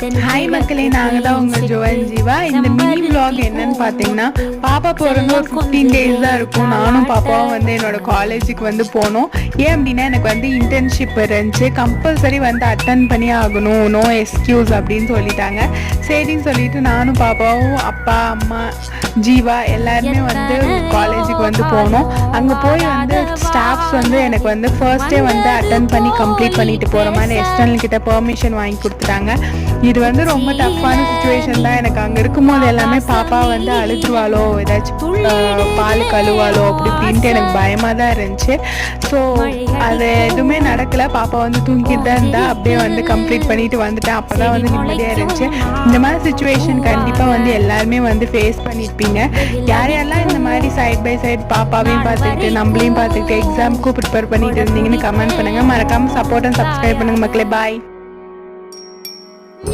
Hi மக்களே, நாங்கள் தான் உங்கள் ஜோவன் ஜீவா. இந்த மினி vlog என்னன்னு பார்த்தீங்கன்னா, பாப்பா பிறந்து ஒரு 15 days தான் இருக்கும். நானும் பாப்பாவும் வந்து என்னோட காலேஜுக்கு வந்து போனோம். ஏன் அப்படின்னா எனக்கு வந்து இன்டர்ன்ஷிப் இருந்துச்சு, கம்பல்சரி வந்து அட்டன் பண்ணி ஆகணும், நோ எக்ஸ்கியூஸ் அப்படின்னு சொல்லிட்டாங்க. சரின்னு சொல்லிட்டு நானும் பாப்பாவும் அப்பா அம்மா ஜீவா எல்லாருமே வந்து காலேஜுக்கு வந்து போனோம். அங்கே போய் வந்து ஸ்டாஃப்ஸ் வந்து எனக்கு வந்து ஃபர்ஸ்ட் டே வந்து அட்டன் பண்ணி கம்ப்ளீட் பண்ணிட்டு போகிற மாதிரி எக்ஸ்டர்னல் கிட்ட பெர்மிஷன் வாங்கி கொடுத்துட்டாங்க. இது வந்து ரொம்ப டஃப்பான சுச்சுவேஷன் தான். எனக்கு அங்கே இருக்கும்போது எல்லாமே பாப்பா வந்து அழுதுவாளோ, ஏதாச்சும் பால் கழுவாளோ அப்படி இப்படின்ட்டு எனக்கு பயமாக தான் இருந்துச்சு. ஸோ அது எதுவுமே நடக்கலை. பாப்பா வந்து தூங்கிட்டு தான் இருந்தால் அப்படியே வந்து கம்ப்ளீட் பண்ணிட்டு வந்துட்டேன். அப்போ தான் வந்து நிம்மதியாக இருந்துச்சு. இந்த மாதிரி சுச்சுவேஷன் கண்டிப்பாக வந்து எல்லாருமே வந்து ஃபேஸ் பண்ணியிருப்பீங்க. யார் யாரெல்லாம் இந்த மாதிரி சைட் பை சைட் பாப்பாவையும் பார்த்துக்கிட்டு நம்மளையும் பார்த்துக்கிட்டு எக்ஸாமுக்கும் ப்ரிப்பேர் பண்ணிட்டு இருந்தீங்கன்னு கமெண்ட் பண்ணுங்கள். மறக்காமல் சப்போர்ட் அண்ட் சப்ஸ்கிரைப் பண்ணுங்கள் மக்களே. பாய்.